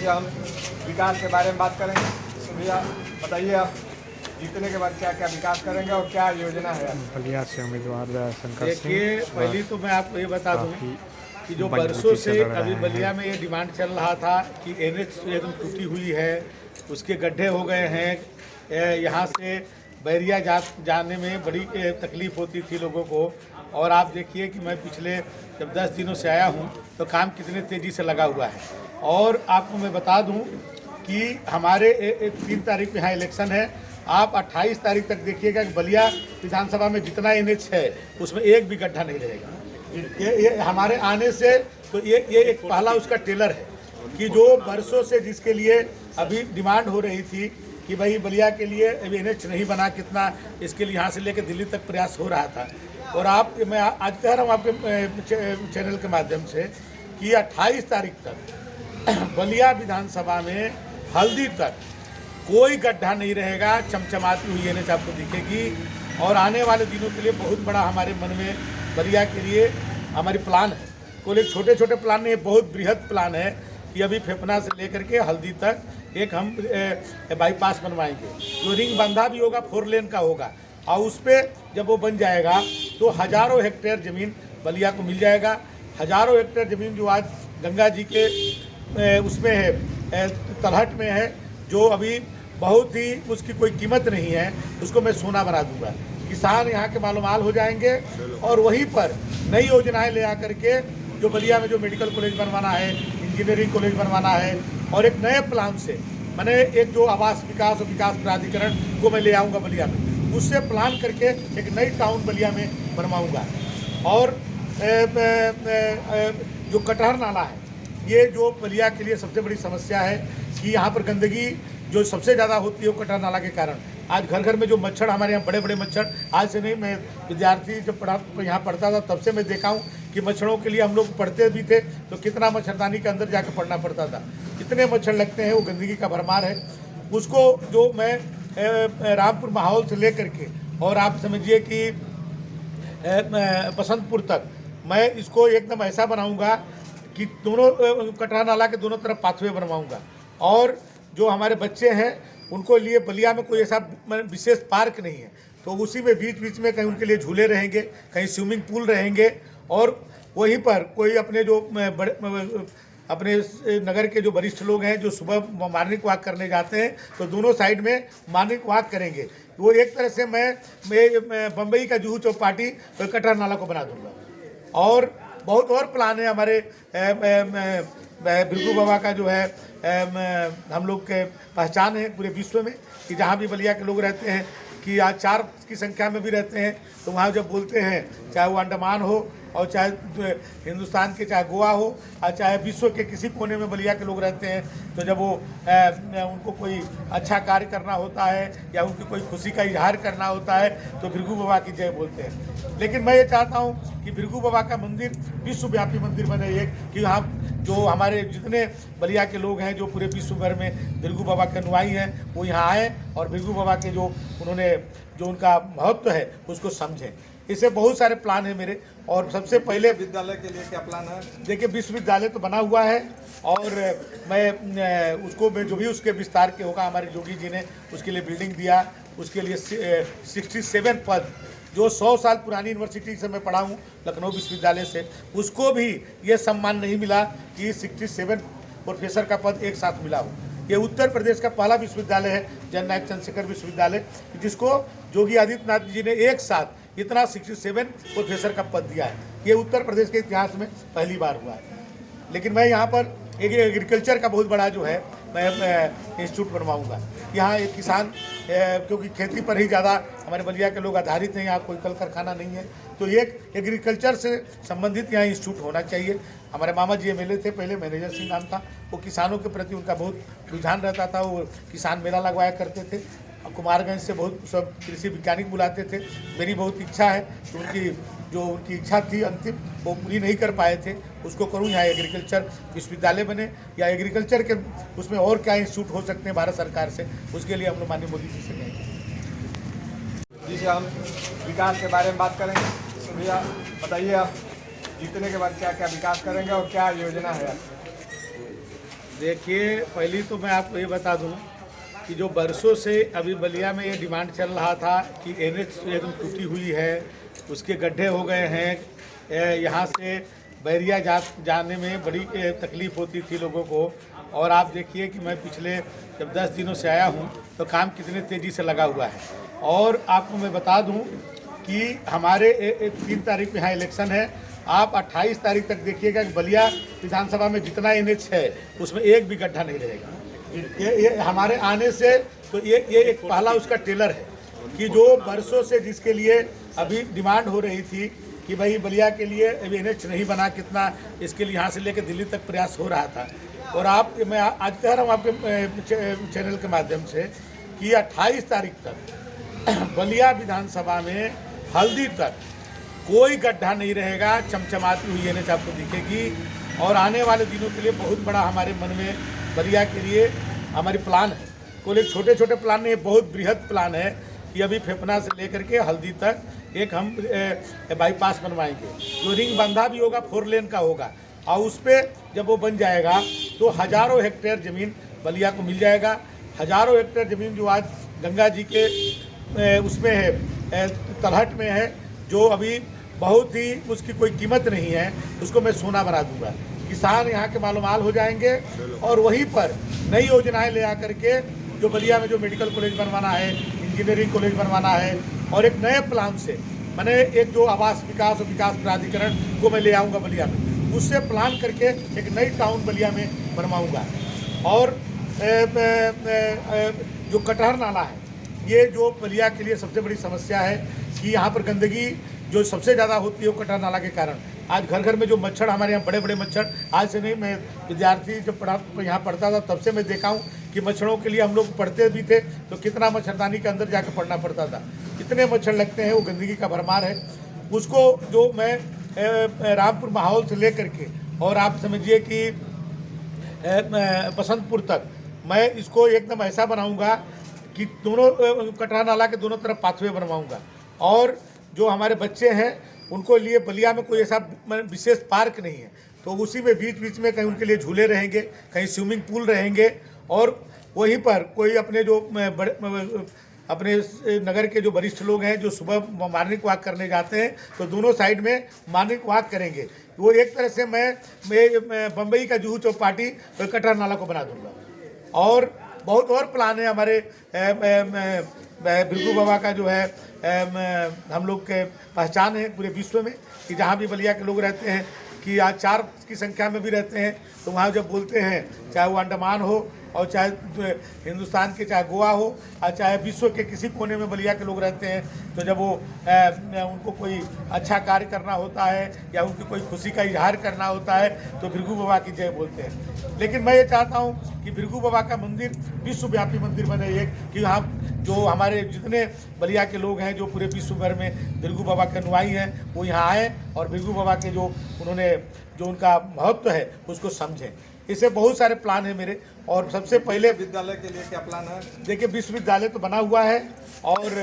जी हम विकास के बारे में बात करेंगे। तो भैया बताइए, आप जीतने के बाद क्या क्या विकास करेंगे और क्या योजना है? बलिया से उम्मीदवार शंकर सिंह। देखिए, पहले तो मैं आपको ये बता दूं कि जो बरसों से अभी बलिया में ये डिमांड चल रहा था कि एनएच एकदम टूटी हुई है, उसके गड्ढे हो गए हैं, यहाँ से बैरिया जाने में बड़ी तकलीफ होती थी लोगों को। और आप देखिए कि मैं पिछले जब 10 दिनों से आया हूँ तो काम कितने तेज़ी से लगा हुआ है। और आपको मैं बता दूं कि हमारे 3 तारीख को यहाँ इलेक्शन है। आप 28 तारीख तक देखिएगा कि बलिया विधानसभा में जितना एनएच है उसमें एक भी गड्ढा नहीं रहेगा। ये हमारे आने से तो ये एक पहला उसका टेलर है कि जो बरसों से जिसके लिए अभी डिमांड हो रही थी कि भाई बलिया के लिए अभी एनएच नहीं बना, कितना इसके लिए यहाँ से लेकर दिल्ली तक प्रयास हो रहा था। और मैं आज कह रहा हूँ आपके चैनल के माध्यम से कि 28 तारीख तक बलिया विधानसभा में हल्दी तक कोई गड्ढा नहीं रहेगा, चमचमाती हुई एनएच आपको दिखेगी। और आने वाले दिनों के लिए बहुत बड़ा हमारे मन में बलिया के लिए हमारी प्लान है। कोई छोटे छोटे प्लान नहीं है, बहुत बृहद प्लान है कि अभी फेफना से लेकर के हल्दी तक एक हम बाईपास बनवाएंगे, जो रिंग बंधा भी होगा, 4 लेन का होगा। और उस पर जब वो बन जाएगा तो हज़ारों हेक्टेयर ज़मीन बलिया को मिल जाएगा। हज़ारों हेक्टेयर ज़मीन जो आज गंगा जी के उसमें है, तलहट में है, जो अभी बहुत ही उसकी कोई कीमत नहीं है, उसको मैं सोना बना दूंगा। किसान यहाँ के मालूमाल हो जाएंगे और वहीं पर नई योजनाएं ले आकर के जो बलिया में जो मेडिकल कॉलेज बनवाना है, इंजीनियरिंग कॉलेज बनवाना है, और एक नए प्लान से मैंने एक जो आवास विकास और विकास प्राधिकरण को मैं ले आऊँगा बलिया में, उससे प्लान करके एक नई टाउन बलिया में बनवाऊँगा। और जो कटहर नाला है, ये जो बलिया के लिए सबसे बड़ी समस्या है कि यहाँ पर गंदगी जो सबसे ज़्यादा होती है वो कटहर नाला के कारण। आज घर घर में जो मच्छर, हमारे यहाँ बड़े बड़े मच्छर, आज से नहीं, मैं विद्यार्थी जब यहाँ पढ़ता था तब से मैं देखा हूँ कि मच्छरों के लिए हम लोग पढ़ते भी थे तो कितना मच्छरदानी के अंदर जाकर पढ़ना पड़ता था, कितने मच्छर लगते हैं, वो गंदगी का भरमार है। उसको जो मैं रामपुर माहौल से ले करके और आप समझिए कि बसंतपुर तक मैं इसको एकदम ऐसा बनाऊँगा कि दोनों कटहर नाला के दोनों तरफ पाथवे बनवाऊँगा। और जो हमारे बच्चे हैं उनको लिए बलिया में कोई ऐसा विशेष पार्क नहीं है, तो उसी में बीच बीच में कहीं उनके लिए झूले रहेंगे, कहीं स्विमिंग पूल रहेंगे। और वहीं पर कोई अपने जो अपने नगर के जो वरिष्ठ लोग हैं जो सुबह मॉर्निंग वॉक करने जाते हैं तो दोनों साइड में मॉर्निंग वॉक करेंगे। वो एक तरह से मैं बम्बई का जुहू चौपाटी कटहर नाला को बना दूँगा। और बहुत और प्लान है हमारे। भृगु बाबा का जो है हम लोग के पहचान है पूरे विश्व में कि जहाँ भी बलिया के लोग रहते हैं कि आज 4 की संख्या में भी रहते हैं, तो वहाँ जब बोलते हैं, चाहे वो अंडमान हो और चाहे हिंदुस्तान के, चाहे गोवा हो और चाहे विश्व के किसी कोने में बलिया के लोग रहते हैं, तो जब वो उनको कोई अच्छा कार्य करना होता है या उनकी कोई खुशी का इजहार करना होता है तो भृगु बाबा की जय बोलते हैं। लेकिन मैं ये चाहता हूँ कि भृगु बाबा का मंदिर विश्वव्यापी मंदिर बने, एक कि यहाँ जो हमारे जितने बलिया के लोग हैं जो पूरे विश्व भर में भृगु बाबा के अनुयायी हैं वो यहाँ आए और भृगु बाबा के जो उन्होंने जो उनका महत्व है उसको समझें। इससे बहुत सारे प्लान है मेरे। और सबसे पहले विद्यालय के लिए क्या प्लान है? देखिए, विश्वविद्यालय तो बना हुआ है और मैं उसको जो भी उसके विस्तार के होगा, हमारे जोगी जी ने उसके लिए बिल्डिंग दिया, उसके लिए 67 पद, जो 100 साल पुरानी यूनिवर्सिटी से मैं पढ़ा हूँ लखनऊ विश्वविद्यालय से, उसको भी ये सम्मान नहीं मिला कि 67 प्रोफेसर का पद एक साथ मिला हो। ये उत्तर प्रदेश का पहला विश्वविद्यालय है, जननायक चंद्रशेखर विश्वविद्यालय, जिसको योगी आदित्यनाथ जी ने एक साथ इतना 67 प्रोफेसर का पद दिया है। ये उत्तर प्रदेश के इतिहास में पहली बार हुआ है। लेकिन मैं यहाँ पर एक एग्रीकल्चर का बहुत बड़ा जो है मैं इंस्टीट्यूट बनवाऊँगा। यहाँ एक किसान, क्योंकि खेती पर ही ज़्यादा हमारे बलिया के लोग आधारित हैं, यहाँ कोई कल कारखाना नहीं है, तो एक एग्रीकल्चर से संबंधित यहाँ इंस्टीट्यूट होना चाहिए। हमारे मामा जी MLA थे पहले, मैनेजर सिंह नाम था, वो किसानों के प्रति उनका बहुत रुझान रहता था, वो किसान मेला लगवाया करते थे। कुमारगंज से बहुत सब कृषि वैज्ञानिक बुलाते थे। मेरी बहुत इच्छा है कि उनकी इच्छा थी अंतिम, वो पूरी नहीं कर पाए थे, उसको करूँ। यहाँ एग्रीकल्चर विश्वविद्यालय बने या एग्रीकल्चर के उसमें और क्या इंस्टीट्यूट हो सकते हैं भारत सरकार से, उसके लिए हम लोग माननीय मोदी जी से कहेंगे। जी हम विकास के बारे में बात करेंगे। तो भैया बताइए, आप जीतने के बाद क्या क्या विकास करेंगे और क्या योजना है? देखिए, पहली तो मैं आपको ये बता दूं कि जो बरसों से अभी बलिया में ये डिमांड चल रहा था कि एनएच एकदम टूटी हुई है, उसके गड्ढे हो गए हैं, यहाँ से बैरिया जाने में बड़ी तकलीफ़ होती थी लोगों को। और आप देखिए कि मैं पिछले जब 10 दिनों से आया हूँ तो काम कितने तेज़ी से लगा हुआ है। और आपको मैं बता दूँ कि हमारे 3 तारीख में यहाँ इलेक्शन है। आप 28 तारीख तक देखिएगा कि बलिया विधानसभा में जितना एनएच है उसमें एक भी गड्ढा नहीं रहेगा। ये हमारे आने से तो ये एक पहला उसका टेलर है कि जो बरसों से जिसके लिए अभी डिमांड हो रही थी कि भाई बलिया के लिए अभी एनएच नहीं बना, कितना इसके लिए यहाँ से लेकर दिल्ली तक प्रयास हो रहा था। और मैं आज कह रहा हूँ आपके चैनल के माध्यम से कि 28 तारीख तक बलिया विधानसभा में हल्दी तक कोई गड्ढा नहीं रहेगा, चमचमाती हुई एनएच आपको दिखेगी। और आने वाले दिनों के लिए बहुत बड़ा हमारे मन में बलिया के लिए हमारी प्लान है। कोई छोटे छोटे प्लान नहीं है, बहुत बृहद प्लान है कि अभी फेफना से लेकर के हल्दी तक एक हम बाईपास बनवाएंगे, जो रिंग बंधा भी होगा, 4 लेन का होगा। और उस पर जब वो बन जाएगा तो हज़ारों हेक्टेयर ज़मीन बलिया को मिल जाएगा। हज़ारों हेक्टेयर ज़मीन जो आज गंगा जी के उसमें है, तलहट में है, जो अभी बहुत ही उसकी कोई कीमत नहीं है, उसको मैं सोना बना दूंगा। किसान यहाँ के मालूमाल हो जाएंगे और वहीं पर नई योजनाएं ले आकर के जो बलिया में जो मेडिकल कॉलेज बनवाना है, इंजीनियरिंग कॉलेज बनवाना है, और एक नए प्लान से मैंने एक जो आवास विकास और विकास प्राधिकरण को मैं ले आऊँगा बलिया में, उससे प्लान करके एक नई टाउन बलिया में बनवाऊँगा। और जो कटहर नाला है, ये जो बलिया के लिए सबसे बड़ी समस्या है कि यहाँ पर गंदगी जो सबसे ज़्यादा होती है वो कटहर नाला के कारण। आज घर घर में जो मच्छर, हमारे यहाँ बड़े बड़े मच्छर, आज से नहीं, मैं विद्यार्थी जब यहाँ पढ़ता था तब से मैं देखा हूँ कि मच्छरों के लिए हम लोग पढ़ते भी थे तो कितना मच्छरदानी के अंदर जाकर पढ़ना पड़ता था, कितने मच्छर लगते हैं, वो गंदगी का भरमार है। उसको जो मैं रामपुर माहौल से ले करके और आप समझिए कि बसंतपुर तक मैं इसको एकदम ऐसा बनाऊँगा कि दोनों कटहर नाला के दोनों तरफ पाथवे बनवाऊँगा। और जो हमारे बच्चे हैं उनको लिए बलिया में कोई ऐसा विशेष पार्क नहीं है, तो उसी में बीच बीच में कहीं उनके लिए झूले रहेंगे, कहीं स्विमिंग पूल रहेंगे। और वहीं पर कोई अपने जो अपने नगर के जो वरिष्ठ लोग हैं जो सुबह मॉर्निंग वॉक करने जाते हैं तो दोनों साइड में मॉर्निंग वॉक करेंगे। वो एक तरह से मैं बम्बई का जुहू चौपाटी कटहर नाला को बना दूँगा। और बहुत और प्लान है हमारे। भृगु बाबा का जो है हम लोग के पहचान है पूरे विश्व में कि जहाँ भी बलिया के लोग रहते हैं कि आज 4 की संख्या में भी रहते हैं, तो वहाँ जब बोलते हैं, चाहे वो अंडमान हो और चाहे हिंदुस्तान के, चाहे गोवा हो और चाहे विश्व के किसी कोने में बलिया के लोग रहते हैं, तो जब वो उनको कोई अच्छा कार्य करना होता है या उनकी कोई खुशी का इजहार करना होता है तो भृगु बाबा की जय बोलते हैं। लेकिन मैं ये चाहता हूँ कि भृगु बाबा का मंदिर विश्वव्यापी मंदिर बने, एक कि यहाँ जो हमारे जितने बलिया के लोग हैं जो पूरे विश्व भर में भृगु बाबा के अनुयायी हैं वो यहाँ आए और भृगु बाबा के जो उनका महत्व है उसको समझें। इससे बहुत सारे प्लान है मेरे। और सबसे पहले विद्यालय के लिए क्या प्लान है? देखिए, विश्वविद्यालय तो बना हुआ है और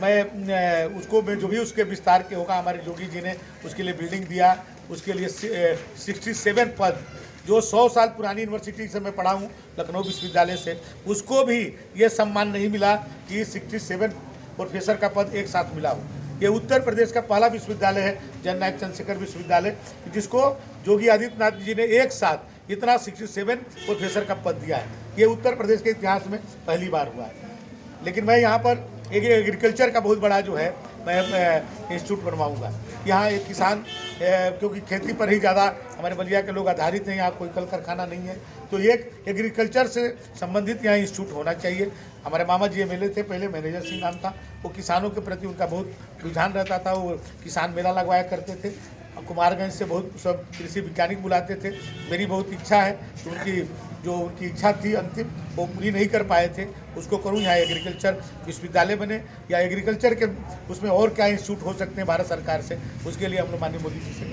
मैं उसको जो भी उसके विस्तार के होगा, हमारे जोगी जी ने उसके लिए बिल्डिंग दिया, उसके लिए 67 पद, जो 100 साल पुरानी यूनिवर्सिटी से मैं पढ़ा हूँ लखनऊ विश्वविद्यालय से, उसको भी ये सम्मान नहीं मिला कि 67 प्रोफेसर का पद एक साथ मिला हो। ये उत्तर प्रदेश का पहला विश्वविद्यालय है, जननायक चंद्रशेखर विश्वविद्यालय, जिसको योगी आदित्यनाथ जी ने एक साथ इतना 67 प्रोफेसर का पद दिया है। ये उत्तर प्रदेश के इतिहास में पहली बार हुआ है। लेकिन मैं यहाँ पर एक एग्रीकल्चर का बहुत बड़ा जो है मैं इंस्टीट्यूट बनवाऊँगा। यहाँ एक किसान, क्योंकि खेती पर ही ज़्यादा हमारे बलिया के लोग आधारित हैं, यहाँ कोई कल कारखाना नहीं है, तो एक एग्रीकल्चर से संबंधित यहाँ इंस्टीट्यूट होना चाहिए। हमारे मामा जी MLA थे पहले, मैनेजर सिंह नाम था, वो किसानों के प्रति उनका बहुत रुझान रहता था, वो किसान मेला लगवाया करते थे। कुमारगंज से बहुत सब कृषि वैज्ञानिक बुलाते थे। मेरी बहुत इच्छा है कि उनकी इच्छा थी अंतिम, वो पूरी नहीं कर पाए थे, उसको करूँ। यहाँ एग्रीकल्चर विश्वविद्यालय बने या एग्रीकल्चर के उसमें और क्या इंस्टीट्यूट हो सकते हैं भारत सरकार से, उसके लिए हम लोग माननीय मोदी जी से